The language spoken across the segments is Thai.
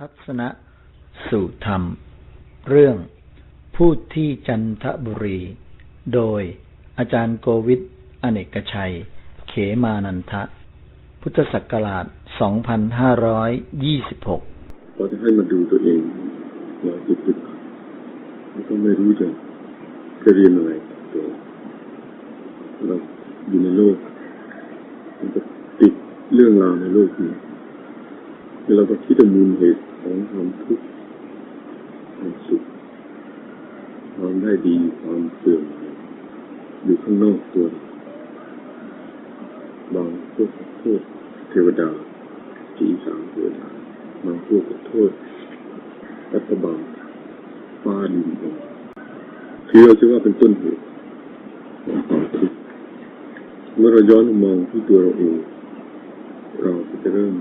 ทัศนะสู่ธรรมเรื่องพูดที่จันทบุรีโดยอาจารย์โกวิทอเนกชัยเขมานันทะพุทธศักราช 2526 เราจะให้มาดูตัวเองเราติดแล้วก็ไม่รู้จะเรียนอะไรตัวเราอยู่ในโลกมันจะติดเรื่องราวในโลกนี้เราก็คิดถึงมูลเหตุของความทุกข์ความสุขความได้ดีความเสื่อมอยู่ข้างนอกตัวบางพวกโทษเทวดาผีสางเทวดาบางพวกโทษรัฐบาลฟ้าดินคือเราจะว่าเป็นต้นเหตุของความทุกข์เมื่อเราย้อนมองที่ตัวเราเองเราจะเริ่ม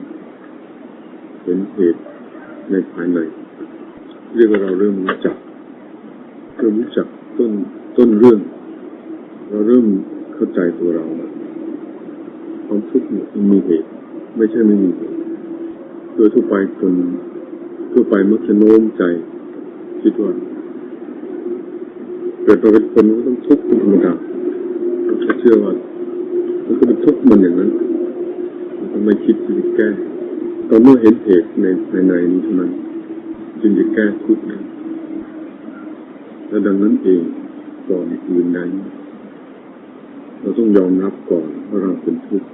เห็นเหตุในภายในเรียกว่าเราเริ่มรู้จักต้นเรื่องเราเริ่มเข้าใจตัวเราความทุกข์มันมีเหตุไม่ใช่ไม่มีเหตุโดยทั่วไปคนทั่วไปมักจะโน้มใจคิดว่าเกิดมาเป็นคนก็ต้องทุกข์เป็นธรรมดาเราเชื่อว่ามันก็เป็นทุกข์มันอย่างนั้นมันก็ไม่คิดที่จะแก้ตอนเมื่อเห็นเหตุในภายในนี้เท่านั้นจึงจะแก้ทุกข์ได้และดังนั้นเองก่อนอื่นใดเราต้องยอมรับก่อนว่าเราเป็นทุกข์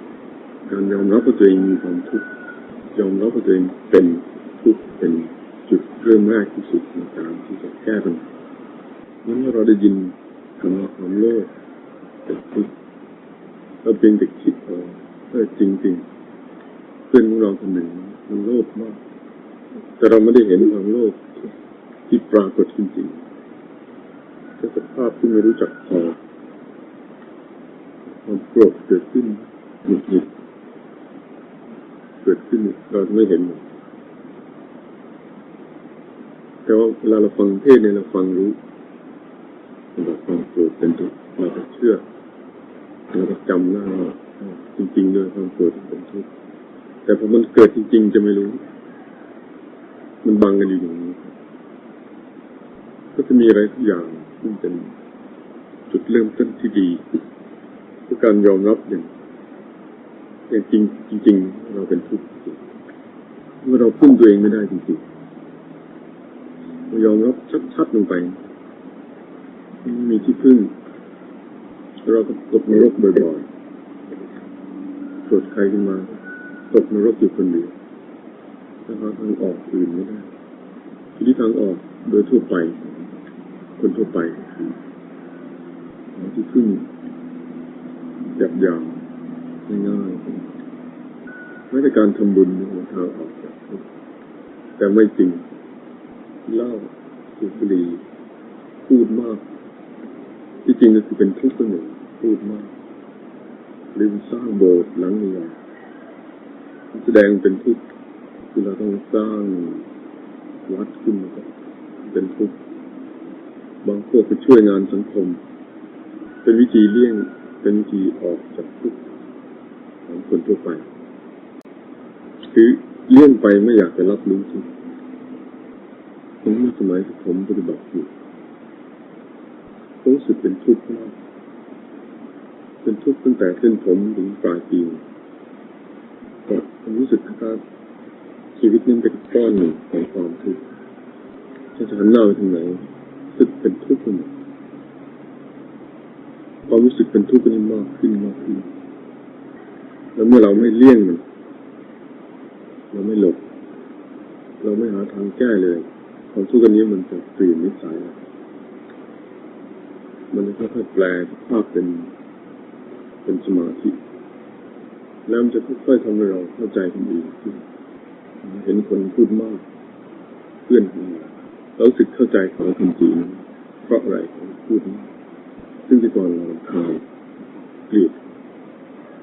การยอมรับว่าตัวเองมีความทุกข์ยอมรับว่าตัวเองเป็นทุกข์เป็นจุดเริ่มแรกที่สุดในการที่จะแก้ปัญหาเมื่อเราได้ยินคำว่าความโลภเป็นทุกข์เราเพียงแต่คิดจริงๆเพื่อนของเราคนหนึ่งมันโลภมากแต่เราไม่ได้เห็นความโลภที่ปรากฏจริงๆแต่สภาพที่ไม่รู้จักพอความโกรธเกิดขึ้นหงุดหงิดเกิดขึ้นเราไม่เห็นแต่ว่าเวลาเราฟังเทศน์เนี่ยเราฟังรู้เราความโกรธเป็นทุกข์เราจะเชื่อเราจะจำหน้าจริงๆเลยความโกรธเป็นทุกข์แต่พอมันเกิดจริงๆจะไม่รู้มันบังกันอยู่อย่างนี้ก็จะมีอะไรทุกอย่างซึ่งเป็นจุดเริ่มต้นที่ดีคือการยอมรับอย่างจริงเราเป็นทุกข์เมื่อเราพึ่งตัวเองไม่ได้จริงๆเรายอมรับชัดๆลงไปไม่มีที่พึ่งเราก็ตกนรกบ่อยๆโกรธใครขึ้นมาตกนรกอยู่คนเดียวแล้วหาทางออกอื่นไม่ได้ที่ทางออกโดยทั่วไปคนทั่วไปคือที่พึ่งหยาบๆง่ายๆไม่ใช่การทำบุญเป็นทางออกจากทุกข์แต่ไม่จริงเล่าสูบบุหรี่พูดมากที่จริงก็คือเป็นทุกข์ตัวหนึ่งพูดมากหรือสร้างโบสถ์หลังใหญ่แสดงเป็นทุกข์คือเราต้องสร้างวัดขึ้นมาเป็นทุกข์บางพวกไปช่วยงานสังคมเป็นวิธีเลี่ยงเป็นวิธีออกจากทุกข์ของคนทั่วไปคือเลี่ยงไปไม่อยากจะรับรู้ทุกข์ผมเมื่อสมัยที่ผมปฏิบัติอยู่รู้สึกเป็นทุกข์มากเป็นทุกข์ตั้งแต่เส้นผมถึงปลายปีก็ผมรู้สึกว่าชีวิตนั้นเป็นก้อนหนึ่งของความทุกข์จะหันหน้าไปทางไหนรู้สึกเป็นทุกข์หมดความรู้สึกเป็นทุกข์ก็มากขึ้นแล้วเมื่อเราไม่เลี่ยงมันเราไม่หลบเราไม่หาทางแก้เลยความทุกข์อันนี้มันจะเปลี่ยนนิสัยมันจะค่อยๆแปลภาพเป็นสมาธิแล้วมันจะค่อยๆทำให้เราเข้าใจคนอื่นขึ้นเห็นคนพูดมากเพื่อนเรารู้สึกเข้าใจเขาจริงๆเพราะอะไรเขาพูดมากซึ่งที่ก่อนเราคายเกลียด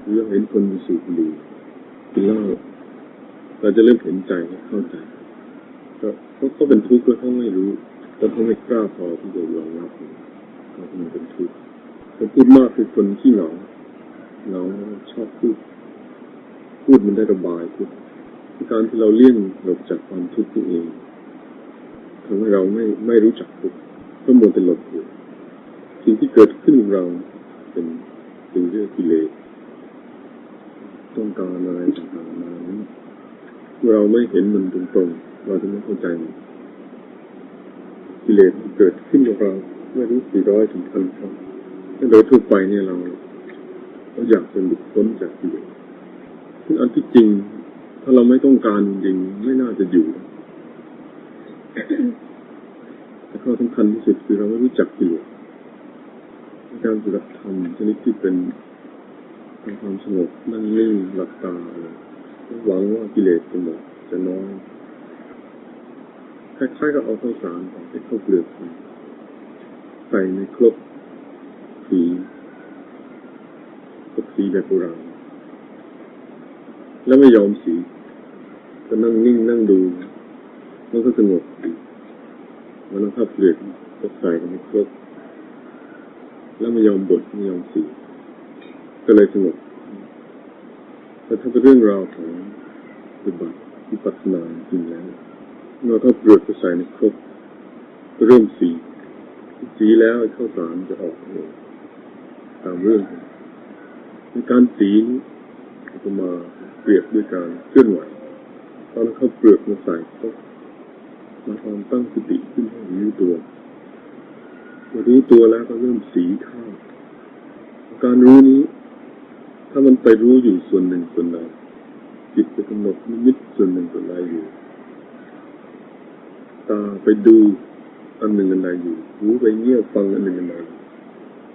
หรือเห็นคนมีสูบบุหรี่กินเหล้าเราจะเริ่มเห็นใจเข้าใจก็เขาเป็นทุกข์ก็เขาไม่รู้แล้วเขาไม่กล้าพอที่จะยอมรับเขาเป็นทุกข์คนพูดมากคือคนที่เหงาชอบพูดมันได้ระบายคือการที่เราเลี่ยงหลบจากความทุกข์ตัวเอง ทำให้เราไม่รู้จักทุกข์ก็มัวแต่หลบอยู่สิ่งที่เกิดขึ้นกับเราเป็นสิ่งเรื่องกิเลสต้องการอะไรต่างๆมาเราไม่เห็นมันตรงๆเราจะไม่เข้าใจกิเลสเกิดขึ้นกับเราไม่รู้400 ถึง 1,000 ครั้งโดยทั่วไปเนี่ยเราอยากจะหลุดพ้นจากกิเลสซึ่งอันที่จริงถ้าเราไม่ต้องการจริงไม่น่าจะอยู่แต่ข้อสำคัญที่สุดคือเราไม่รู้จักกิเลสการปฏิบัติธรรมชนิดที่เป็นความสงบนั่งนิ่งหลับตาหวังว่ากิเลสจะหมดจะน้อยคล้ายๆกับเอาข้าวสารใส่ข้าวเปลือกใส่ในครกสีแบบโบราณแล้วไม่ยอมสีก็นั่งนิ่งนั่งดูมันก็สงบมันเอาข้าวเปลือกก็ใส่ในครกแล้วไม่ยอมบดไม่ยอมสีก็เลยสงบแต่ถ้าเป็นเรื่องราวของปฏิบัติวิปัสสนาจริงแล้วเราข้าวเปลือกก็ใส่ในครกก็เริ่มสีแล้วข้าวสารจะออกตามเรื่องในการสีจะมาเปรียบด้วยการเคลื่อนไหวตอนข้าวเปลือกมาใส่ก็มาทำตั้งสติขึ้นให้รู้ตัวแล้วก็เริ่มสีข้าวการรู้นี้ถ้ามันไปรู้อยู่ส่วนหนึ่งส่วนใดจิตไปกำหนดนิมิตส่วนหนึ่งส่วนใดอยู่ตาไปดูอันหนึ่งอันใดอยู่หูไปเงี่ยฟังอันหนึ่งอันใด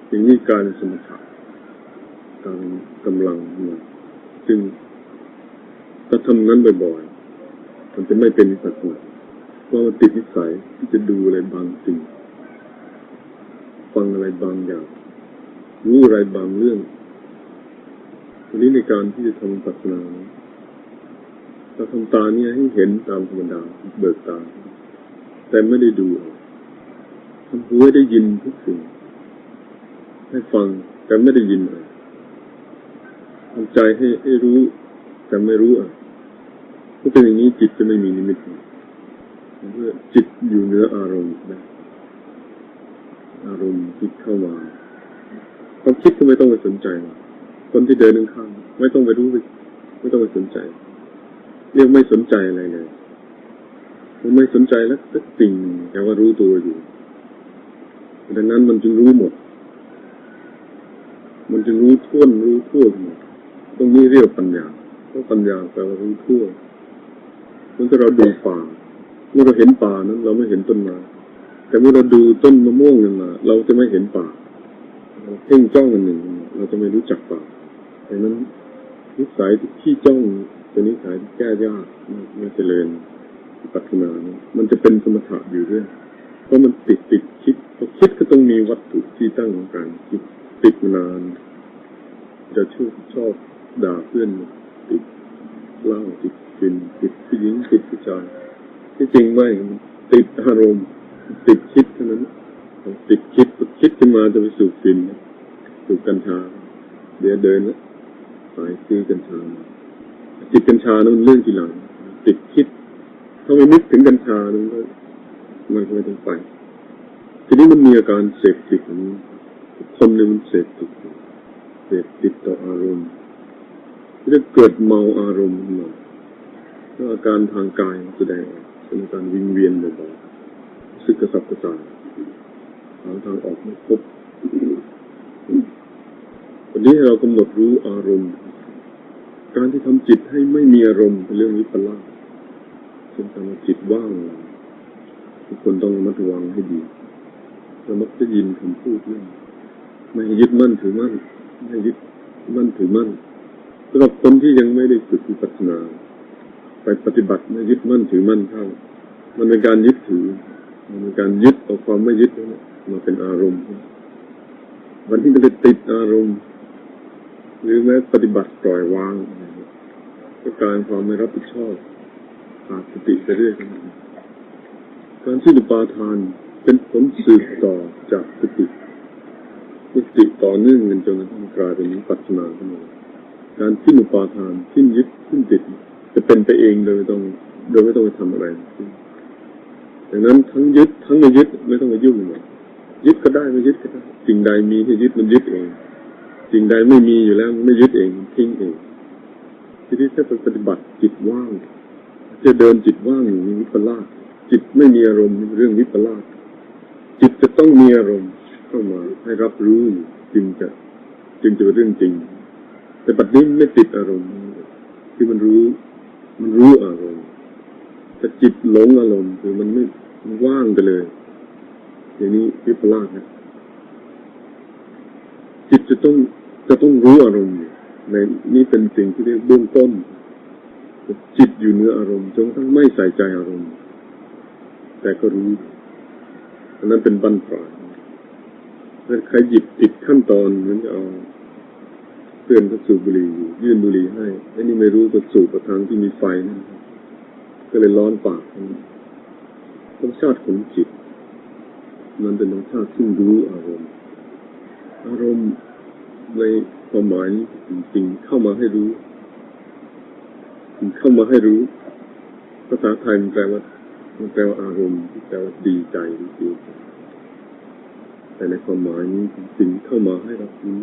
อย่างนี้การสมถะการกำลังจึงถ้าทำนั้นบ่อยๆมันจะไม่เป็นวิปัสสนาเพราะมันติดนิสัยที่จะดูอะไรบางสิ่งฟังอะไรบางอย่างรู้อะไรบางเรื่องวันนี้ในการที่จะทำวิปัสสนาเราทำตาเนี่ยให้เห็นตามธรรมดาเบิกตาแต่ไม่ได้ดูทำหูให้ได้ยินทุกสิ่งให้ฟังแต่ไม่ได้ยินทำใจให้รู้แต่ไม่รู้ถ้าเป็นอย่างนี้จิตจะไม่มีนิมิตเมื่อจิตอยู่เหนืออารมณ์นะอารมณ์ที่เข้ามาความคิดก็ไม่ต้องไปสนใจคนที่เดินข้างไม่ต้องไปรู้ไม่ต้องไปสนใจเรียกไม่สนใจอะไรเลยมันไม่สนใจแล้วสักสิ่งแต่ว่ารู้ตัวอยู่ดังนั้นมันจึงรู้หมดมันจึงรู้ทั่วหมดตรงนี้เรียกปัญญาเพราะปัญญาแปลว่ารู้ทั่วเมื่อเราดูป่าเมื่อเราเห็นป่านั้นเราไม่เห็นต้นไม้แต่เมื่อเราดูต้นมะม่วงนั่นมาเราจะไม่เห็นป่าเพ่งจ้องอันหนึ่งเราจะไม่รู้จักป่าดังนั้นนิสัยที่จ้องเป็นนิสัยที่แก้ยากไม่เจริญปัจจุบันมันจะเป็นสมถะอยู่เรื่อยเพราะมันติดคิดพอคิดก็ต้องมีวัตถุที่ตั้งของการคิดติดนานจะชอบด่าเพื่อนติดเหล้าติดกินติดผู้หญิงติดผู้ชายที่จริงไม่ติดอารมณ์ติดคิดเท่านั้นติดคิดขึ้นมาจะไปสูบฟินสูบกัญชาเดี๋ยวเดินแล้วสายซื้อกัญชาติดกัญชานั้นมันเรื่องทีหลังติดคิดถ้าไม่นึกถึงกัญชานั้นมันก็ไม่ต้องไปทีนี้มันมีอาการเสพติดคนหนึ่งมันเสพติดต่ออารมณ์ที่จะเกิดเมาอารมณ์ขึ้นมาถ้าอาการทางกายแสดงเป็นการวิงเวียนบ่อยๆรู้สึกกระสับกระส่ายทางออกไม่พบวันนี้เรากำหนดรู้อารมณ์การที่ทำจิตให้ไม่มีอารมณ์เป็นเรื่องวิปลาสเป็นการจิตว่างทุกคนต้องระมัดระวังให้ดีเรามักจะยินคำพูดเรื่องไม่ยึดมั่นถือมั่นไม่ยึดมั่นถือมั่นสำหรับคนที่ยังไม่ได้ฝึกวิปัสสนาไปปฏิบัติไม่ยึดมั่นถือมั่นเข้ามันเป็นการยึดถือมันเป็นการยึดเอาความไม่ยึดมาเป็นอารมณ์วันที่มันจะติดอารมณ์หรือแม้ปฏิบัติปล่อยวางก็การความไม่รับผิดชอบขาดสติไปเรื่อยการสิ้นอุปาทานเป็นผลสืบต่อจากสติต่อเนื่องจนกระทั่งกลายเป็นวิปัสสนาขึ้นมาการสิ้นอุปาทานสิ้นยึดสิ้นติดจะเป็นไปเองโดยไม่ต้องไปทำอะไร ดังนั้นทั้งยึดทั้งไม่ยึดไม่ต้องมายุ่งเลยยึดก็ได้ไม่ยึดก็ได้สิ่งใดมีให้ยึดมันยึดเองสิ่งใดไม่มีอยู่แล้วไม่ยึดเองทิ้งเองทีนี้ถ้าปฏิบัติจิตว่างจะเดินจิตว่างอย่างนี้วิปลาสจิตไม่มีอารมณ์เรื่องวิปลาสจิตจะต้องมีอารมณ์เข้ามาให้รับรู้จึงจะเป็นเรื่องจริงแต่ปัจจุบันไม่ติดอารมณ์ที่มันรู้อารมณ์แต่จิตหลงอารมณ์คือมันว่างไปเลยอย่างนี้วิปลาสนะจิตจะต้องรู้อารมณ์ในนี้เป็นสิ่งที่เรียกเบื้องต้นจิตอยู่เหนืออารมณ์จนทั้งไม่ใส่ใจอารมณ์แต่ก็รู้อันนั้นเป็นบั้นปลายถ้าใครหยิบผิดขั้นตอนเหมือนจะเอาเพื่อนก็สูบบุหรี่ยื่นบุหรี่ให้ไอ้นี่ไม่รู้ก็สูบประทางที่มีไฟนั่นก็เลยร้อนปากธรรมชาติของจิตมันเป็นธรรมชาติที่รู้อารมณ์ในความหมายจริงๆเข้ามาให้รู้ภาษาไทยมันแปลว่าอารมณ์แปลว่าดีใจดีแต่ในความหมายนี้จริงๆเข้ามาให้รับรู้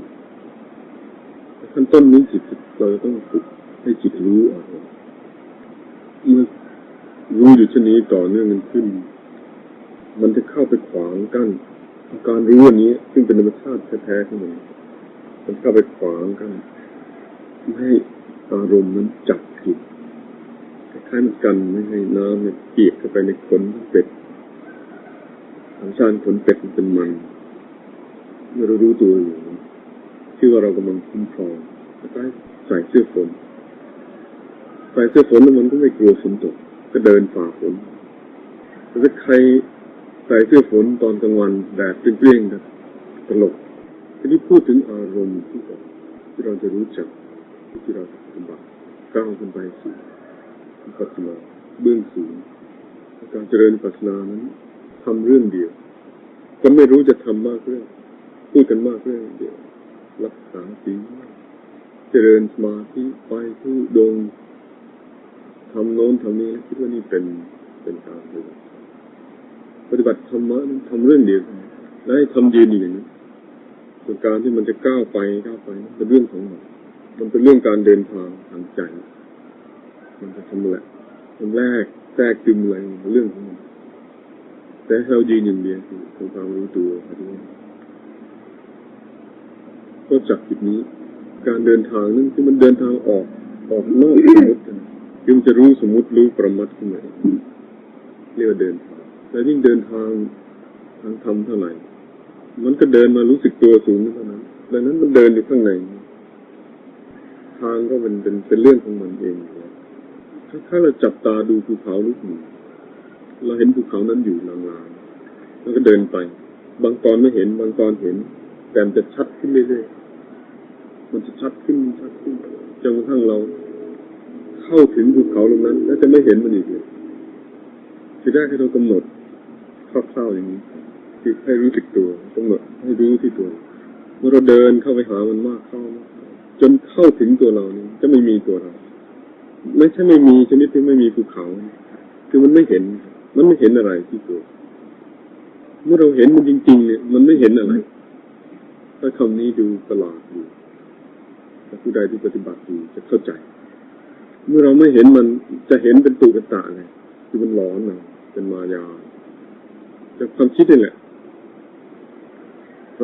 ขั้นต้นนี้จิตเราต้องฝึกให้จิตรู้อารมณ์เมื่อรู้อยู่เช่นนี้ต่อเนื่องกันขึ้นมันจะเข้าไปขวางกั้นการรู้อันนี้ซึ่งเป็นธรรมชาติแท้ๆของมันเข้าไปขวางกั้นไม่ให้อารมณ์มันจับจิตคล้ายๆกันไม่ให้น้ำเนี่ยเปียกเข้าไปในขนเป็ดธรรมชาติขนเป็ดมันเป็นมันเมื่อเรารู้ตัวอยู่ชื่อว่าเรากำลังคุ้มครองใส่เสื้อฝนแล้วมันก็ไม่กลัวฝนตกก็เดินฝ่าฝนถ้าใครใส่เสื้อฝนตอนกลางวันแดดเปรี้ยงๆนะตลกทีนี้พูดถึงอารมณ์ที่เราจะรู้จักที่เราปฏิบัติก้าวขึ้นไปสู่วิปัสสนาเบื้องสูงการเจริญวิปัสสนานั้นทำเรื่องเดียวก็ไม่รู้จะทำมากเรื่องพูดกันมากเรื่องเดียวรักษาศีลเจริญสมาธิไปทุดงทำโน้นทำนี้คิดว่านี่เป็นการปฏิบัติธรรมะนั้นทำเรื่องเดียวและให้ทำยืนอย่างนี้ส่วนการที่มันจะก้าวไปเป็นเรื่องของมันเป็นเรื่องการเดินทางทางใจมันจะทำแหละมันแรกแทรกซึมอะไรเรื่องของมันแต่เรายืนอย่างเดียวคือความรู้ตัวก็จากจุดนี้การเดินทางนั้นคือมันเดินทางออกนอกสมมติคือมันจะรู้สมมติรู้ประมัดขึ้นมาเรียกว่าเดินทางแต่ยิ่งเดินทางธรรมเท่าไหร่มันก็เดินมารู้สึกตัวสูงเท่านั้นดังนั้นมันเดินอยู่ข้างในทางก็เป็นเรื่องของมันเองถ้าเราจับตาดูภูเขาลูกหนึ่งเราเห็นภูเขานั้นอยู่ลางๆแล้วก็เดินไปบางตอนไม่เห็นบางตอนเห็นแต่มันจะชัดขึ้นเรื่อยๆมันจะชัดขึ้นจนกระทั่งเราเข้าถึงภูเขาตรงนั้นแล้วจะไม่เห็นมันอีกเลยทีแรกให้เรากำหนดคร่าวๆอย่างนี้คือให้รู้สึกตัวกำหนดให้รู้ที่ตัวเมื่อเราเดินเข้าไปหามันมากเข้าจนเข้าถึงตัวเรานี่จะไม่มีตัวเราไม่ใช่ไม่มีชนิดที่ไม่มีภูเขาคือมันไม่เห็นอะไรที่ตัวเมื่อเราเห็นมันจริงๆเนี่ยมันไม่เห็นอะไรถ้าคำนี้ดูประหลาดอยู่แต่ผู้ใดที่ปฏิบัติอยู่จะเข้าใจเมื่อเราไม่เห็นมันจะเห็นเป็นตุกตะเลยคือมันหลอนนะเป็นมายาจากความคิดนี่แหละ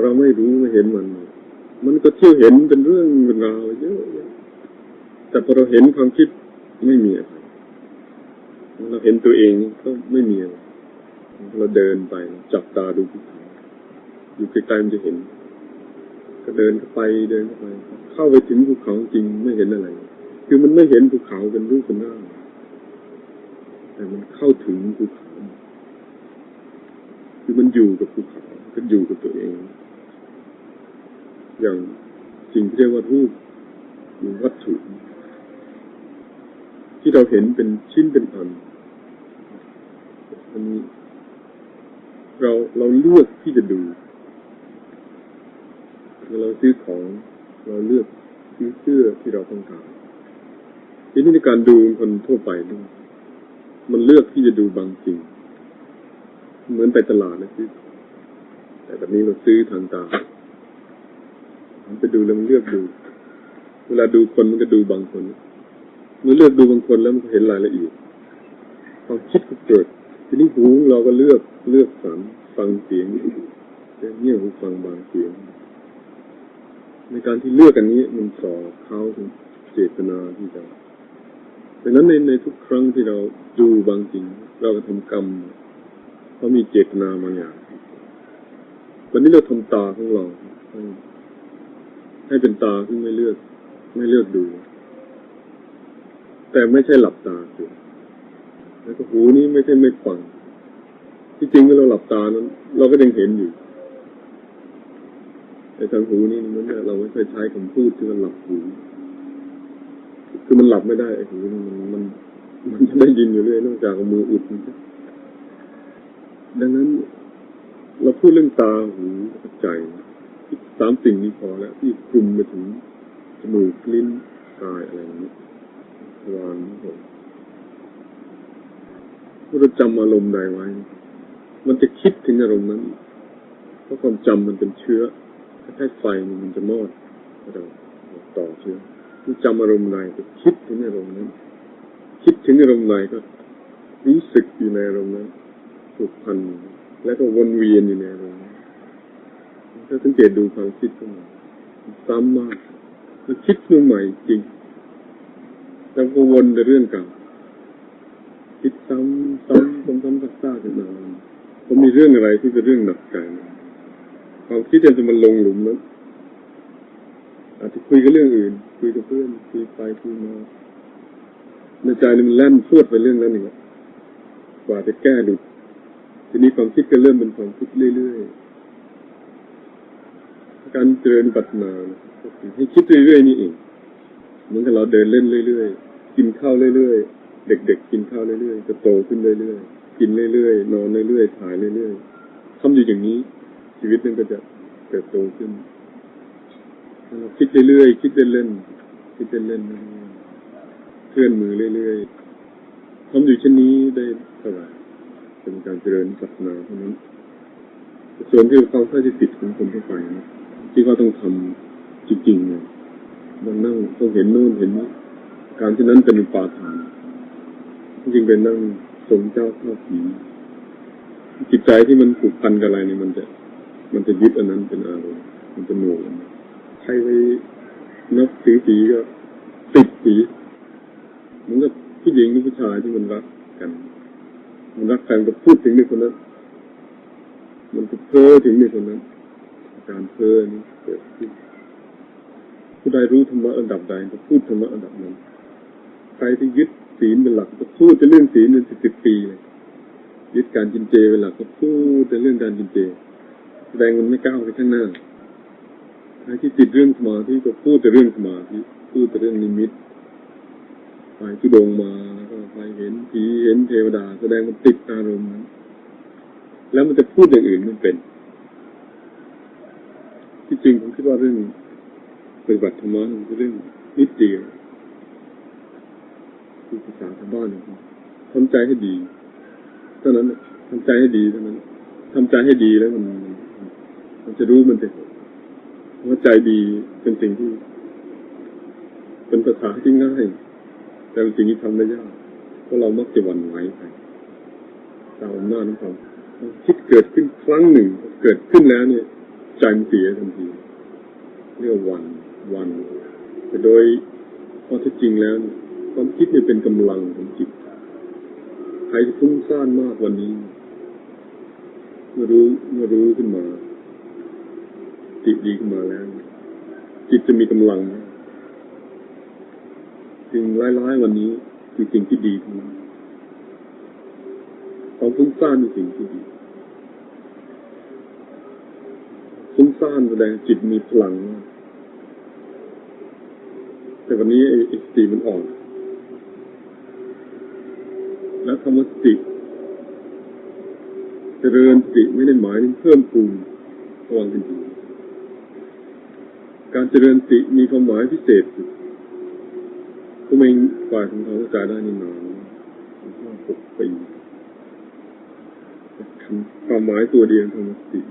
เราไม่รู้ไม่เห็นมันก็เที่ยวเห็นเป็นเรื่องเป็นราวเยอะแต่พอเราเห็นความคิดไม่มีอะไรเราเห็นตัวเองก็ไม่มีอะไรเราเดินไปจับตาดูภูเขาอยู่ใกล้ๆมันจะเห็นก็เดินเข้าไปเข้าไปถึงภูเขาจริงไม่เห็นอะไรคือมันไม่เห็นภูเขาเป็นรูปเป็นร่างแต่มันเข้าถึงภูเขาคือมันอยู่กับภูเขาก็อยู่กับตัวเองอย่างสิ่งที่เรียกว่ารูปหรือวัตถุที่เราเห็นเป็นชิ้นเป็นอันนี้เราเลือกที่จะดูเราซื้อของเราเลือกซื้อเสื้อที่เราต้องการทีนี้ในการดูคนทั่วไปมันเลือกที่จะดูบางสิ่ง เหมือนไปตลาดนะซื้อแต่แบบนี้เราซื้อทางตามันไปดูแล้วมันเลือกดูเวลาดูคนมันก็ดูบางคนเมื่อเลือกดูบางคนแล้วมันเห็นรายละเอียดความคิดก็เกิดทีนี้หูเราก็เลือกฟังเสียงแต่เนี่ยหูฟังบางเสียงในการที่เลือกอันนี้มันสอเข้าถึงเจตนาที่จะดังนั้นในทุกครั้งที่เราดูบางสิ่งเราก็ทำกรรมเขามีเจตนาบางอย่างวันนี้เราทำตาของเราให้เป็นตาที่ไม่เลือกดูแต่ไม่ใช่หลับตาสิแล้วก็หูนี้ไม่ใช่ไม่ฟังที่จริงเมื่อเราหลับตานั้นเราก็ยังเห็นอยู่แต่ทางหูนี่มันเราไม่เคยใช้คำพูดที่มันหลับหูคือมันหลับไม่ได้ไอ้หูมันจะได้ยินอยู่เรื่อยนอกจากเอามืออุดดังนั้นเราพูดเรื่องตาหูใจ3 สิ่งนี้พอแล้วที่คลุมไปถึงจมูกลิ้นกายอะไรอย่างนี้วางเราจำอารมณ์ใดไว้มันจะคิดถึงอารมณ์นั้นเพราะความจำมันเป็นเชื้อถ้าไฟมันจะมอดเราต่อเชื้อคือจำอารมณ์ใดก็คิดถึงอารมณ์นั้นคิดถึงอารมณ์ใดก็รู้สึกอยู่ในอารมณ์นั้นผูกพันแล้วก็วนเวียนอยู่ในอารมณ์ถ้าสังเกตดูความคิดของมันซ้ำมากมันคิดเรื่องใหม่จริงแล้วก็วนแต่เรื่องเก่าคิดซ้ำซักๆจนนานเพราะมีเรื่องอะไรที่เป็นเรื่องหนักใจความคิดจะมันลงหลุมนั้นอาจจะคุยกับเรื่องอื่นคุยกับเพื่อนคุยไปคุยมาในใจมันแล่นพรวดไปเรื่องนั้นเองกว่าจะแก้ดุทีนี้ความคิดก็เริ่มเป็นความคิดเรื่อยๆการเจริญปัญญาให้คิดเรื่อยๆนี่เองเหมือนกับเราเดินเล่นเรื่อยๆกินข้าวเรื่อยๆเด็กๆกินข้าวเรื่อยๆจะโตขึ้นเรื่อยๆกินเรื่อยๆนอนเรื่อยๆถ่ายเรื่อยๆทำอยู่อย่างนี้ชีวิตมันก็จะเติบโตขึ้นเราคิดเรื่อยๆคิดเล่นๆคิดเล่นๆเคลื่อนมือเรื่อยๆทำอยู่เช่นนี้ได้เท่าไหร่เป็นการเจริญปัญญาเท่านั้นส่วนที่ความเข้าใจผิดของคนทั่วไปนะที่ว่าต้องทำจริงๆเนี่ยมันนั่งต้องเห็นโน่นเห็นนี้การที่นั้นเป็นอุปาทานจริงๆเป็นนั่งทรงเจ้าข้าผีจิตใจที่มันผูกพันกับอะไรเนี่ยมันจะยึดอันนั้นเป็นอารมณ์มันจะหน่วงใครไปนับถือผีก็ติดผีเหมือนกับผู้หญิงหรือผู้ชายที่มันรักกันมันรักกันก็พูดถึงในคนนั้นมันก็เพ้อถึงในคนนั้นการเพ้อนี่เกิดขึ้นผู้ใดรู้ธรรมะอันดับใดก็พูดธรรมะอันดับนั้นใครที่ยึดศีลเป็นหลักก็พูดแต่เรื่องศีลเป็น10 ปีเลยยึดการกินเจเป็นหลักก็พูดแต่เรื่องการกินเจแสดงมันไม่ก้าวไปข้างหน้าใครที่ติดเรื่องสมาธิก็พูดแต่เรื่องสมาธิพูดแต่เรื่องนิมิตไปทุดงมาแล้วก็ไปเห็นผีเห็นเทวดาแสดงมันติดอารมณ์นั้นแล้วมันจะพูดอย่างอื่นไม่เป็นที่จริงผมคิดว่าเรื่องปฏิบัติธรรมะมันเป็นเรื่องนิดเดียวคือภาษาชาวบ้านนะครับทำใจให้ดีเท่านั้นทำใจให้ดีเท่านั้นทำใจให้ดีแล้วมันจะรู้มันจะว่าใจดีเป็นสิ่งที่เป็นภาษาที่ง่ายแต่เป็นสิ่งที่ทำได้ยากเพราะเรามักจะหวั่นไหวไปตามอำนาจของความคิดเกิดขึ้นครั้งหนึ่งเกิดขึ้นแล้วเนี่ยใจมันเสียทันทีเรียกวันแต่โดยพอที่จริงแล้วความคิดเนี่ยเป็นกำลังของจิตใครที่ฟุ้งซ่านมากวันนี้เมื่อรู้ขึ้นมาจิตดีขึ้นมาแล้วจิตจะมีกำลังสิ่งร้ายๆวันนี้คือสิ่งที่ดีทั้งนั้นความฟุ้งซ่านเป็นสิ่งที่ดีฟุ้งซ่านแสดงจิตมีพลังแต่วันนี้ไอ้สติมันอ่อนและคำว่าสติเจริญสติไม่ได้หมายถึงเพิ่มพูนระวังให้ดีการเจริญสติมีความหมายพิเศษผมเองฝ่ายของเขาเข้าใจได้นี่นาน6 ปี ความหมายตัวเดียวของสติ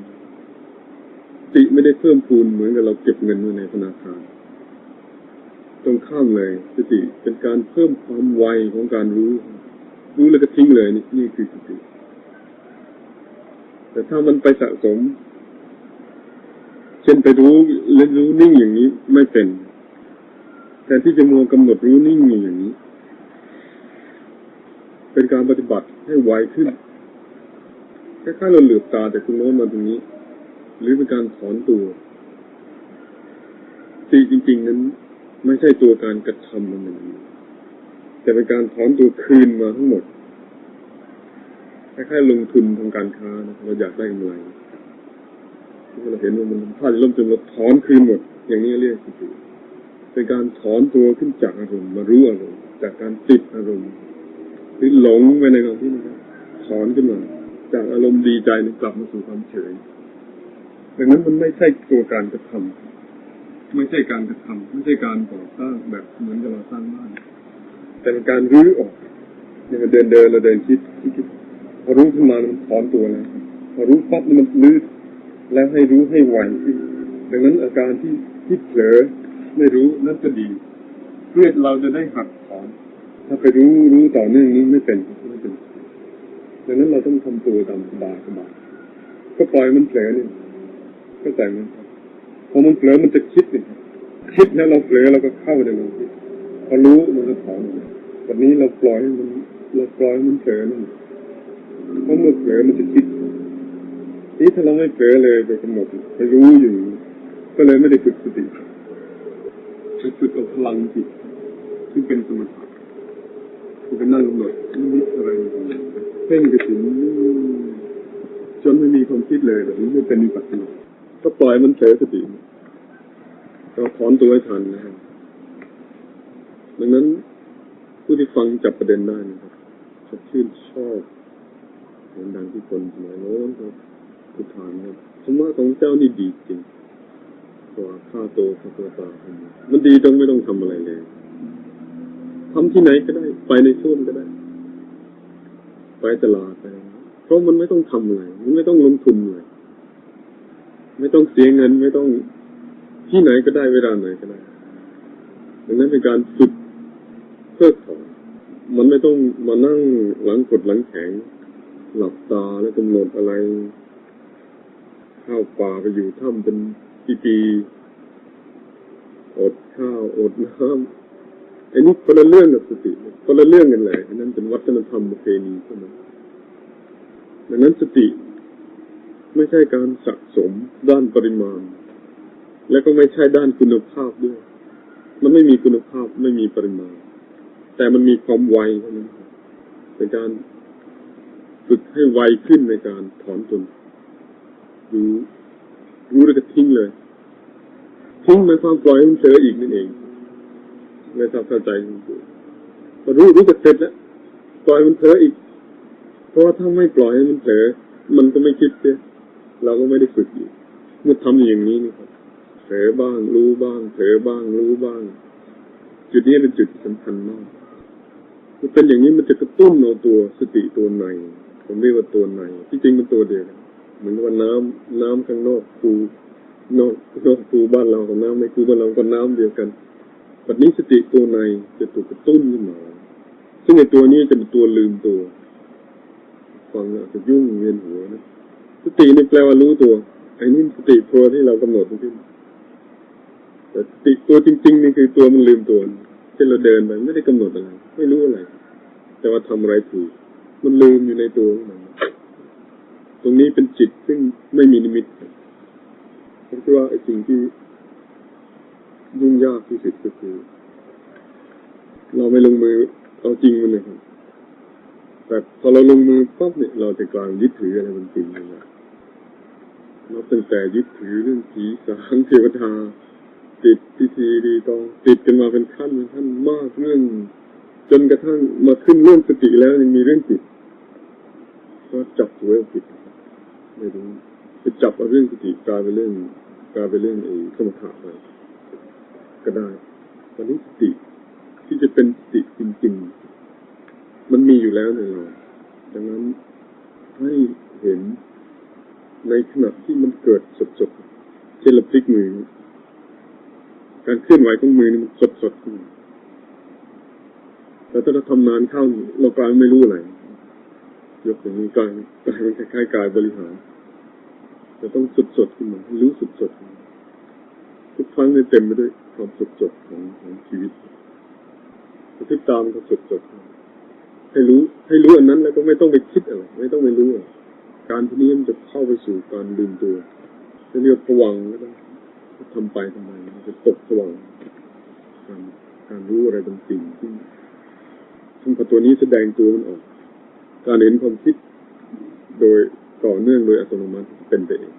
ไม่ได้เพิ่มพูนเหมือนกับเราเก็บเงินไว้ในธนาคารตรงข้ามเลยสติเป็นการเพิ่มความไวของการรู้แล้วก็ทิ้งเลยนี่คือสติแต่ถ้ามันไปสะสมเช่นไปรู้เล่นรู้นิ่งอย่างนี้ไม่เป็นแต่ที่จะมัวกำหนดรู้นิ่งอย่างนี้เป็นการปฏิบัติให้ไวขึ้นคล้ายๆเราเหลือบตาแต่คุณโน้มมาตรงนี้หรือเป็นการถอนตัวสติจริงๆนั้นไม่ใช่ตัวการกระทำมันแต่เป็นการถอนตัวคืนมาทั้งหมดคล้ายๆลงทุนทางการค้านะเราอยากได้กำไรเราเห็นว่ามันพลาดล้มจนเราถอนคืนหมดอย่างนี้เรียกสติเป็นการถอนตัวขึ้นจากอารมณ์มารู้อารมณ์จากการติดอารมณ์หรือหลงไปในความที่นะครับถอนขึ้นมาจากอารมณ์ดีใจกลับมาสู่ความเฉยดังนั้นมันไม่ใช่ตัวการกระทำไม่ใช่การกระทำไม่ใช่การก่อสร้างแบบเหมือนกับเราสร้างบ้านแต่เป็นการรื้อออกอย่างเราเดินเราเดินคิดพอรู้ขึ้นมามันถอนตัวแล้วพอรู้ปั๊บมันรื้อแล้วให้รู้ให้ไวขึ้นดังนั้นอาการที่เผลอไม่รู้นั่นก็ดีเพื่อเราจะได้หักถอนถ้าไปรู้ต่อเนื่องนี้ไม่เป็นดังนั้นเราต้องทำตัวตามสบายก็ปล่อยมันเผลอเนี่ยก็แต่มันพอมันเผลอมันจะคิดเนี่ยคิดแล้วเราเผลอเราก็เข้าในมันพอรู้มันจะถอนวันนี้เราปล่อยมันเผลอนั่นเพราะเมื่อเผลอมันจะคิดนี่ถ้าเราไม่เผลอเลยไปกำหนดไปรู้อยู่ก็เลยไม่ได้ฝึกสติไปฝึกเอาพลังจิตซึ่งเป็นสมถะคือเป็นนั่งกำหนดนิดอะไรเพ่งกระสินจนไม่มีความคิดเลยแบบนี้ไม่เป็นวิปัสสนาก็ปล่อยมันเผลอสติเราถอนตัวให้ทันนะครับดังนั้นผู้ที่ฟังจับประเด็นได้นะครับจะชื่นชอบเหมือนดังที่คนสมัยโน้นครับผู้ทานครับธรรมะของเจ้านี่ดีจริงกว่าข้าโตข้าตัวตามันดีจนไม่ต้องทำอะไรเลยทำที่ไหนก็ได้ไปในช่วงก็ได้ไปตลาดไปเพราะมันไม่ต้องทำอะไรมันไม่ต้องลงทุนอะไรไม่ต้องเสียเงินไม่ต้องที่ไหนก็ได้เวลาไหนก็ได้ดังนั้นเป็นการฝึกเพื่อถอนมันไม่ต้องมานั่งหลังกดหลังแข็งหลับตาแล้วกำหนดอะไรเข้าป่าไปอยู่ถ้ำเป็นปีๆอดข้าวอดน้ำไอ้นี่คนละเรื่องกับสติคนละเรื่องกันแหละอันนั้นเป็นวัฒนธรรมประเพณีเท่านั้นดังนั้นสติไม่ใช่การสะสมด้านปริมาณและก็ไม่ใช่ด้านคุณภาพด้วยมันไม่มีคุณภาพไม่มีปริมาณแต่มันมีความไวเท่านั้นเป็นการฝึกให้ไวขึ้นในการถอนตนรู้แล้วก็ทิ้งเลยทิ้งหมายความปล่อยให้มันเผลออีกนั่นเองไม่ทราบเข้าใจพอรู้ก็เสร็จแล้วปล่อยมันเผลออีกเพราะว่าถ้าไม่ปล่อยให้มันเผลอมันก็ไม่คิดเสียเราก็ไม่ได้ฝึกอีกเมื่อทำอย่างนี้นี่ครับเผลอบ้างรู้บ้างเผลอบ้างรู้บ้างจุดนี้เป็นจุดสำคัญมากมันเป็นอย่างนี้มันจะกระตุ้นเอาตัวสติตัวในผมเรียกว่าตัวในที่จริงเป็นตัวเดียวเหมือนว่าน้ำข้างนอกคูนอกคูบ้านเรากับน้ำในคูบ้านเราก็น้ำเดียวกันแบบนี้สติตัวในจะถูกกระตุ้นขึ้นมาซึ่งในตัวนี้จะเป็นตัวลืมตัวฟังอาจจะยุ่งเวียนหัวนะสตินี่แปลว่ารู้ตัวไอ้นี่สติตัวที่เรากำหนดขึ้นแต่สติตัวจริงๆนี่คือตัวมันลืมตัวเช่นเราเดินไปไม่ได้กำหนดอะไรไม่รู้อะไรแต่ว่าทำอะไรถูกมันลืมอยู่ในตัวมันตรงนี้เป็นจิตซึ่งไม่มีนิมิตผมคิดว่าไอ้สิ่งที่ยุ่งยากที่สุดก็คือเราไม่ลงมือเอาจริงมันเลยครับแต่พอเราลงมือปั๊บเนี่ยเราจะกลางยึดถืออะไรมันจริงเลยนะเราตั้งแต่ยึดถือเรื่องผีสางเทวดาติดพิธีรีตองติดกันมาเป็นขั้นมากเรื่องจนกระทั่งมาขึ้นเรื่องสติแล้วยังมีเรื่องจิตก็จับตัวจิตไม่รู้ไปจับเอาเรื่องสติกลายเป็นเรื่องไอ้สมถะไปก็ได้ตอนนี้สติที่จะเป็นสติจริงๆมันมีอยู่แล้วในเราดังนั้นให้ เห็นในขณะที่มันเกิดสดๆเช่นเราพลิกมือการเคลื่อนไหวของมือนี่มันสดๆขึ้นแต่ถ้าเราทำนานเข้าเรากลายไม่รู้อะไรยกอย่างนี้กลายมันคล้ายๆกายบริหารแต่ต้องสดๆขึ้นมารู้สดๆทุกครั้งเนี่ยเต็มไปด้วยความสดๆของชีวิตทิศตามก็สดๆให้รู้อันนั้นแล้วก็ไม่ต้องไปคิดอะไรไม่ต้องไปรู้การที่นี้มันจะเข้าไปสู่การลืมตัวจะเรียกผวังก็ได้ทำไปทำไมมันจะตกผวังการรู้อะไรบางสิ่งที่ทำกับตัวนี้แสดงตัวมันออกการเห็นความคิดโดยต่อเนื่องโดยอัตโนมัติเป็นไปเอง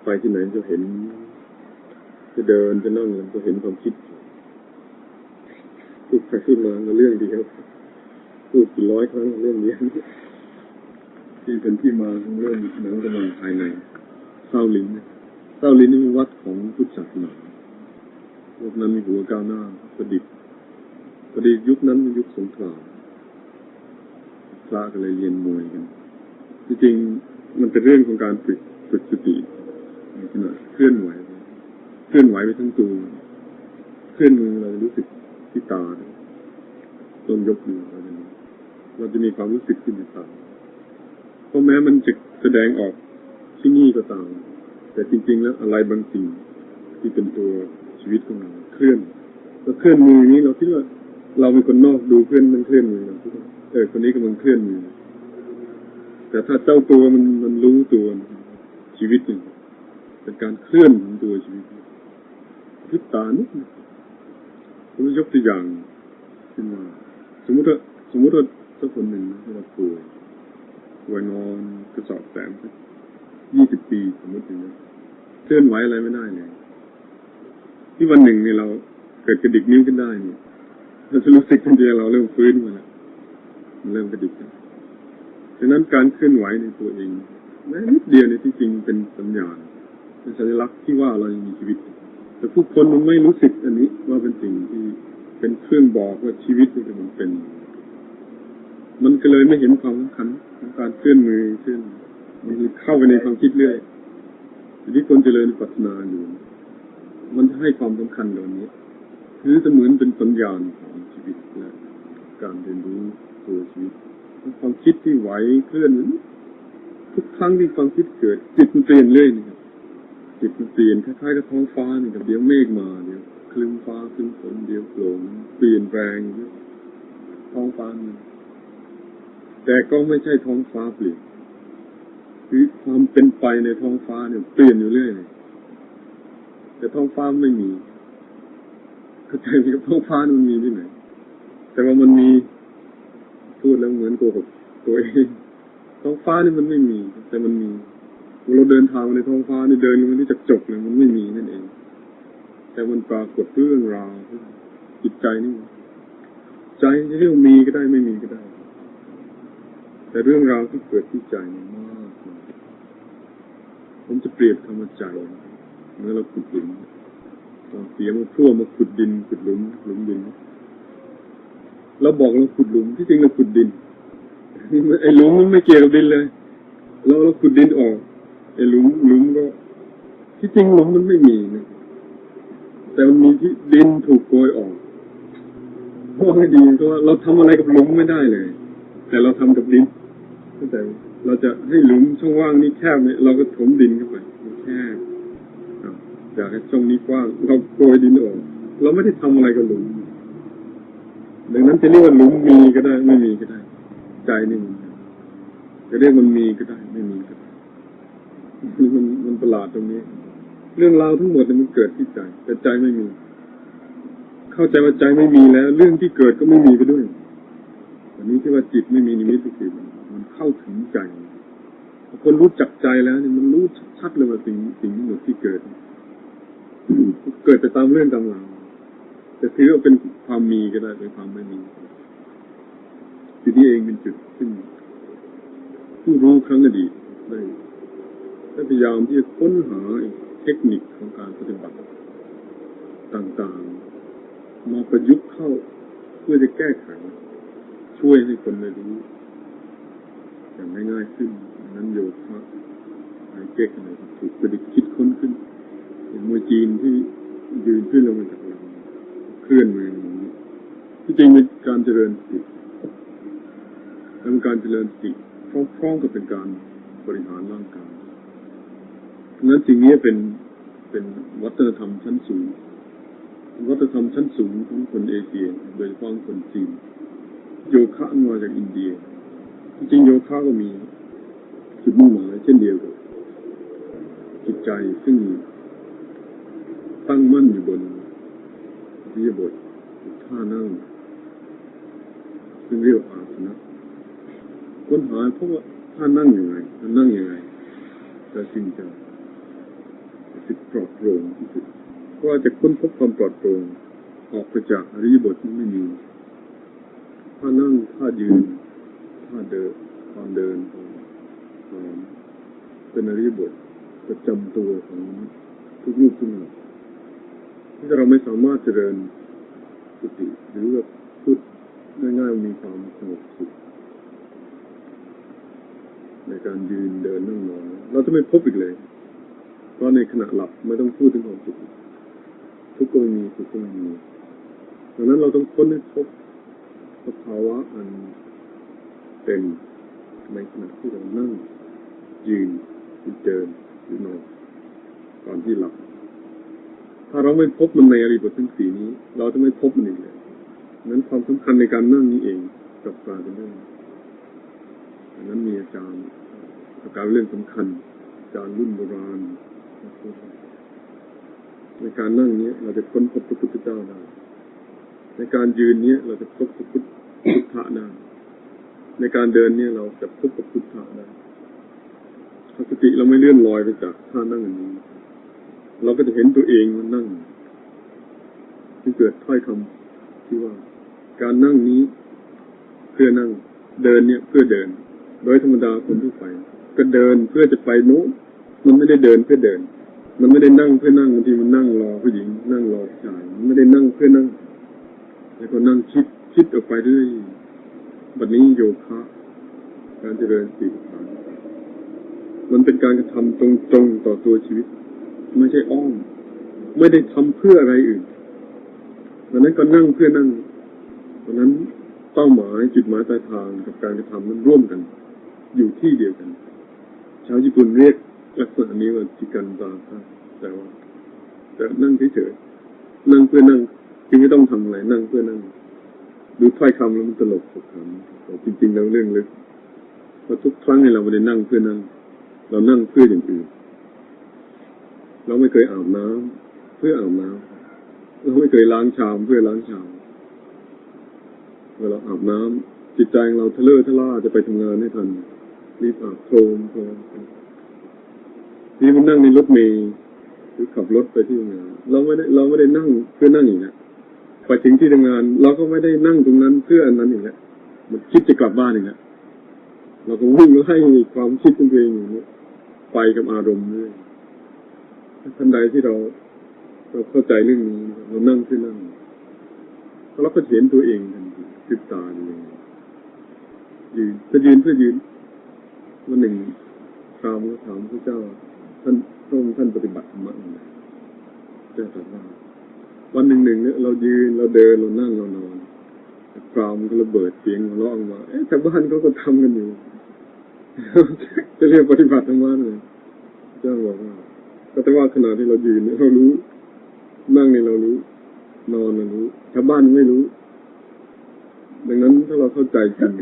ไปที่ไหนจะเห็นจะเดินจะนั่งจะเห็นความคิดพูดไปพูดมาเรื่องเดียวพูดกี่ร้อยครั้งเรื่องเดียวที่เป็นที่มาของเรื่องหนังกำลังภายในเศร้าลิ้นนี่เป็นวัดของพุทธศาสนายุคนั้นมีหัวก้าวหน้าประดิษฐ์ยุคนั้นเป็นยุคสงครามพระก็เลยเรียนมวยกันจริงๆมันเป็นเรื่องของการฝึกสติในขณะเคลื่อนไหวไปทั้งตัวเคลื่อนมือเรารู้สึกที่ตาต้นยกมืออะไรนี้เราจะมีความรู้สึกที่ในตาเพราะแม้มันจะแสดงออกที่นี่ก็ตามแต่จริงๆแล้วอะไรบางสิ่งที่เป็นตัวชีวิตของเราเคลื่อนมือนี้เราคิดว่าเราเป็นคนนอกดูเพื่อนมันเคลื่อนมือเราคิดว่าคนนี้กำลังเคลื่อนมือแต่ถ้าเจ้าตัวมันรู้ตัวชีวิตหนึ่งเป็นการเคลื่อนของตัวชีวิตพลิกตานิดผมยกตัวอย่างขึ้นมาสมมติว่าสักคนหนึ่งที่เราป่วยนอนกระสอบแสม20 ปีสมมติอย่างนี้เคลื่อนไหวอะไรไม่ได้เลยที่วันหนึ่งเนี่ยเราเกิดกระดิกนิ้วขึ้นได้เนี่ยเราจะรู้สึกทันทีเราเริ่มฟื้นมาแล้วเริ่มกระดิกดังนั้นการเคลื่อนไหวในตัวเองแม้นิดเดียวเนี่ยที่จริงเป็นสัญญาณเป็นสัญลักษณ์ที่ว่าเรายังมีชีวิตแต่ผู้คนมันไม่รู้สึกอันนี้ว่าเป็นสิ่งที่เป็นเครื่องบอกว่าชีวิตมันกำลังเป็นมันก็เลยไม่เห็นความสำคัญของการเคลื่อนมือเคลื่อนมันเข้าไปในความคิดเรื่อยที่คนเจริญปัฒนาอยู่มันให้ความสำคัญกับนี้คือเสมือนเป็นสัญญาณของชีวิตและการเรียนรู้ตัวชีวิตความคิดที่ไหวเคลื่อนทุกครั้งที่ความคิดเกิดจิตมันเปลี่ยนเรื่อยนะครับจิตมันเปลี่ยนคล้ายๆกับท้องฟ้านี่กับเดี๋ยวเมฆมาเดี๋ยวคลึ้มฟ้าคลึ้มฝนเดี๋ยวโปร่งเปลี่ยนแปลงท้องฟ้าแต่ก็ไม่ใช่ท้องฟ้าเปลี่ยนคือความเป็นไปในท้องฟ้าเนี่ยเปลี่ยนอยู่เรื่อยแต่ท้องฟ้าไม่มีเข้าใจไหมครับท้องฟ้ามันมีที่ไหนแต่ว่ามันมีพูดแล้วเหมือนโกหกตัวเองท้องฟ้านี่มันไม่มีแต่มันมีเราเดินทางในท้องฟ้านี่เดินมันที่จะจบเลยมันไม่มีนั่นเองแต่มันปรากฏเรื่องราวจิตใจนี่ใจจะเรียกมีก็ได้ไม่มีก็ได้แต่เรื่องราวที่เกิดที่ใจนี่มากผมจะเปรียบคำว่าใจเมื่อเราขุดหลุมเราเสียมาทั่วมาขุดดินขุดหลุมดินเราบอกเราขุดหลุมที่จริงเราขุดดินไอ้หลุมมันไม่เกี่ยวกับดินเลยเราขุดดินออกไอ้หลุมก็ที่จริงหลุมมันไม่มีนะแต่มันมีที่ดินถูกโกยออกเพราะให้ดีเพราะว่าเราทำอะไรกับหลุมไม่ได้เลยแต่เราทำกับดินแต่เราจะให้หลุมช่องว่างนี้แคบเนี่ยเราก็ถมดินเข้าไปแคบอยากให้ช่องนี้กว้างเราโกยดินออกเราไม่ได้ทำอะไรกับหลุมดังนั้นจะเรียกว่าหลุมมีก็ได้ไม่มีก็ได้ใจนี่มันจะเรียกมันมีก็ได้ไม่มีก็ได้มันประหลาดตรงนี้เรื่องราวทั้งหมดมันเกิดที่ใจแต่ใจไม่มีเข้าใจว่าใจไม่มีแล้วเรื่องที่เกิดก็ไม่มีไปด้วยอันนี้ที่ว่าจิตไม่มีนิมิตก็คือมันเข้าถึงใจคนรู้จักใจแล้วเนี่ยมันรู้ชัดเลยว่าสิ่งทั้งหมดที่เกิดไปตามเรื่องตามราวแต่ถือว่าเป็นความมีก็ได้เป็นความไม่มีจุดนี้เองเป็นจุดซึ่งผู้รู้ครั้งอดีตได้พยายามที่จะค้นหาเทคนิคของการปฏิบัติต่างๆมาประยุกต์เข้าเพื่อจะแก้ไขช่วยให้คนได้รู้อย่างง่ายๆขึ้น นั้นโยคะไฮเก๊กอะไรถูกประดิษฐ์คิดค้นขึ้นอย่างมวยจีนที่ยืนขึ้นลงมาจากหลังเคลื่อนมืออย่างนี้ที่จริงเป็นการเจริญสติและเป็นการเจริญสติพร้อมๆกับเป็นการบริหารร่างกายนั้นสิ่งนี้เป็นวัฒนธรรมชั้นสูงวัฒนธรรมชั้นสูงของคนเอเชียโดยเฉพาะคนจีนโยคะมาจากอินเดียจริงๆโยคะก็มีจุดมุ่งหมายเช่นเดียวกับจิตใจซึ่งตั้งมั่นอยู่บนอิริยาบถท่านั่งซึ่งเรียกว่าอาสนะค้นหาเพราะว่าท่านั่งยังไงนั่งยังไงแต่สิ่งจะปลอดโปร่งที่สุดเพราะว่าจะค้นพบความปลอดโปร่งออกไปจากอิริยาบถที่ไม่มีท่านั่งท่ายืนท่าเดินความเดินเป็นอิริยาบถประจำตัวของทุกรูปทุกนามที่เราไม่สามารถเจริญสติหรือว่าพูดง่ายๆมีความสงบสุขในการยืนเดินนั่งนอนเราจะไม่พบอีกเลยเพราะในขณะหลับไม่ต้องพูดถึงความสุขทุกข์ก็ไม่มีสุขก็ไม่มีดังนั้นเราต้องค้นให้พบสภาวะอันเต็มในขณะที่เรานั่งยืนหรือเดินหรือนอนก่อนที่หลับถ้าเราไม่พบมันในอริยบททั้งสี่นี้เราจะไม่พบมันอีกเลยนั้นความสำคัญในการนั่งนี้เองกับการเป็นเรื่องนั้นมีอาจารย์เรื่องสำคัญอาจารย์รุ่นโบราณในการนั่งนี้เราจะค้นพบพระพุทธเจ้าได้ในการยืนนี้เราจะพบพระพุทธได้ในการเดินนี้เราจะพบพระพุทธได้สติเราไม่เลื่อนลอยไปจากท่านั่งอันนี้เราก็จะเห็นตัวเองมันนั่งที่เกิดถ้อยคำที่ว่าการนั่งนี้เพื่อนั่งเดินเนี่ยเพื่อเดินโดยธรรมดาคนทั่วไปก็เดินเพื่อจะไปโน้นมันไม่ได้เดินเพื่อเดินมันไม่ได้นั่งเพื่อนั่งบางทีมันนั่งรอผู้หญิงนั่งรอผู้ชายมันไม่ได้นั่งเพื่อนั่งแล้วก็นั่งคิดออกไปด้วยบัดนี้โยคะการเจริญสติมันเป็นการกระทำตรงๆต่อตัวชีวิตไม่ใช่อ้อมไม่ได้ทำเพื่ออะไรอื่นดังนั้นก็นั่งเพื่อนั่งเพราะนั้นเป้าหมายจุดหมายปลายทางกับการกระทำมันร่วมกันอยู่ที่เดียวกันชาวญี่ปุ่นเรียกลักษณะนี้ว่าจิกันตาแต่นั่งเฉยๆนั่งเพื่อนั่งจึงไม่ต้องทำอะไรนั่งเพื่อนั่งดูถ้อยคำแล้วมันตลกขบขันแต่จริงๆแล้วเรื่องลึกเพราะทุกครั้งที่เราไม่ได้นั่งเพื่อนั่งเรานั่งเพื่ออย่างอื่นเราไม่เคยอาบน้ำเพื่ออาบน้ำเราไม่เคยล้างชามเพื่อล้างชามเวลาอาบน้ำจิตใจเราทะเลาะทะล่าจะไปทำงานให้ทันรีบอาบโคลนนี่มันนั่งในรถเมล์หรือขับรถไปที่ทำงานเราไม่ได้นั่งเพื่อนั่งอย่างนี้ไปถึงที่ทำงานเราก็ไม่ได้นั่งตรงนั้นเพื่ออันนั้นอย่างนี้มันคิดจะกลับบ้านอย่างนี้เราก็วิ่งไล่ความคิดของตัวเองอย่างนี้ไปกับอารมณ์ด้วยทันใดที่เราเข้าใจเรื่องนี้เรานั่งเพื่อนั่งเราก็เห็นตัวเองทันทีติดตาอยู่ยืนเพื่อยืนวันหนึ่งพราหมณ์ก็ถามพระเจ้าท่านปฏิบัติธรรมะยังไงเจ้าตรัสว่าวันหนึ่งเนี่ยเรายืนเราเดินเรานั่งเรานอนพราหมณ์ก็ระเบิดเสียงร้องมาชาวบ้านเขาก็ทำกันอยู่จะเรียกปฏิบัติธรรมะเลยเจ้าบอกว่าก็แต่ว่าขณะที่เรายืนเรารู้นั่งนี่เรารู้นอนเรารู้ชาวบ้านไม่รู้ดังนั้นถ้าเราเข้าใจจริง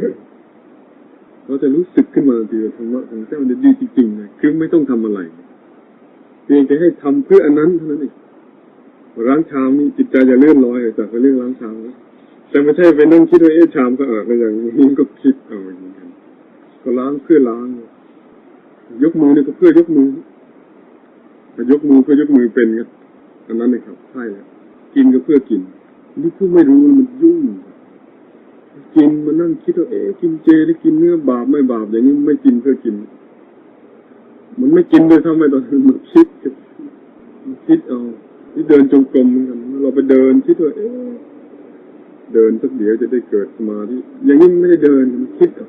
เราจะรู้สึกขึ้นมาทีว่าธรรมะของเจ้าดีจริงๆเลยคือไม่ต้องทำอะไรเพียงแค่ให้ทำเพื่ออันนั้นเท่านั้นเองล้างชามนี่จิตใจจะเลื่อนลอยจากเรื่องล้างชามแต่ไม่ใช่ไปนั่งคิดว่าชามสะอาดอะไรอย่างนี้ก็คิดเอาอย่างนี้ก็ล้างเพื่อล้างยกมือเนี่ยก็เพื่อยกมือยกมือเพื่อยกมือเป็นครับอันนั้นเลยครับใช่แล้วกินก็เพื่อกินนี่ผู้ไม่รู้มันยุ่งกินมานั่งคิดว่ากินเจได้กินเนื้อบาปไม่บาปอย่างนี้ไม่กินเพื่อกินมันไม่กินเลยทำไมตอนนั้นมันคิดเอาที่เดินจงกรมเหมือนกันเราไปเดินคิดว่าเดินสักเดี๋ยวจะได้เกิดสมาธิอย่างนี้ไม่ได้เดินมันคิดเอา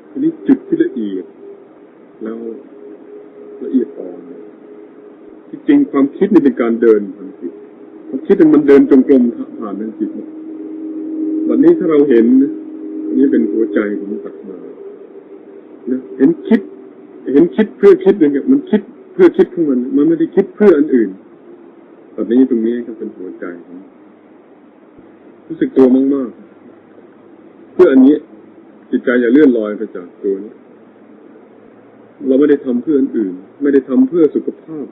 ทีนี้จุดที่ละเอียดแล้ว ความคิดนี่เป็นการเดินทางจิตความคิดมันเดินจงกรมผ่านทางจิตวันนี้ถ้าเราเห็นอันนี้เป็นหัวใจของปัญญานะเห็นคิดเพื่อคิดอย่างเงี้ยมันคิดเพื่อคิดของมันไม่ได้คิดเพื่ออันอื่นแบบนี้ตรงนี้ก็เป็นหัวใจรู้สึกตัวมากๆเพื่ออันนี้จิตใจอย่าเลื่อนลอยไปจากตัวนี้เราไม่ได้ทำเพื่ออันอื่นไม่ได้ทำเพื่อสุขภาพ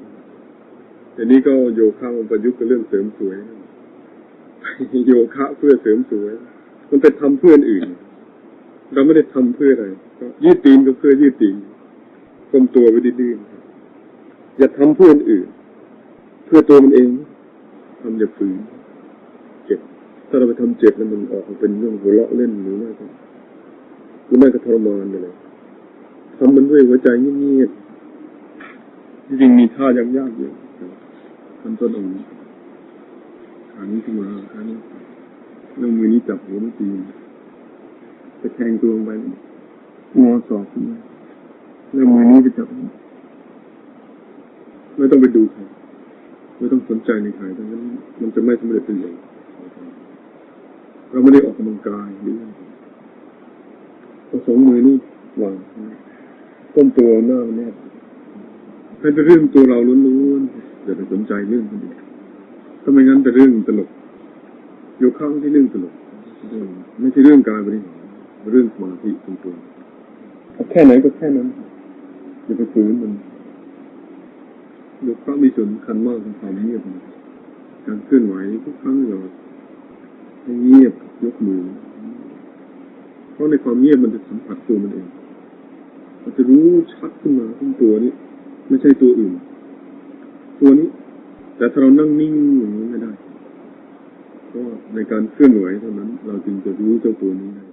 แต่นี้ก็โยคะมันประยุกต์กับเรื่องเสริมสวยโยคะเพื่อเสริมสวยมันไปทำเพื่ออันอื่นเราไม่ได้ทำเพื่ออะไรก็ยืดตีนก็เพื่อยืดตีนก้มตัวไว้ดื้อๆอย่าทำเพื่ออันอื่นเพื่อตัวมันเองทำอย่าฝืนเจ็บถ้าเราไปทำเจ็บแล้วมันออกมาเป็นเรื่องหัวเราะเล่นหรือไม่ก็ทรมานไปเลยทำมันด้วยหัวใจเงียบๆจริงๆมีท่ายากๆอยู่ขั้นต้นองค์ขานี้ขึ้นมาขานี้เรื่องมือนี้จับหัวนี้ตีจะแทงตัวลงไปงอศอกขึ้นมาเรื่องมือนี้ไปจับไม่ต้องไปดูใครไม่ต้องสนใจในใครดังนั้นมันจะไม่สำเร็จเป็นอย่างเราไม่ได้ออกกำลังกายหรือเอาสองมือนี่วางก้มตัวหน้ามันแนบให้เป็นเรื่องตัวเราล้วนๆอย่าไปสนใจเรื่องคนอื่นถ้าไม่งั้นเป็นเรื่องตลกโยคะไม่ใช่เรื่องตลกไม่ใช่เรื่องการบริหารเรื่องสมาธิของตัวแค่ไหนก็แค่นั้นอย่าไปฝืนมันโยคะมีส่วนสำคัญมากในความเงียบการเคลื่อนไหวทุกครั้งเราให้เงียบยกมือเพราะในความเงียบมันจะสัมผัสตัวมันเองมันจะรู้ชัดขึ้นมาทั้งตัวนี้ไม่ใช่ตัวอื่นตัวนี้แต่ถ้าเรานั่งนิ่งอย่างนี้ไม่ได้เพราะในการเคลื่อนไหวเท่านั้นเราจึงจะรู้เจ้าตัวนี้ได้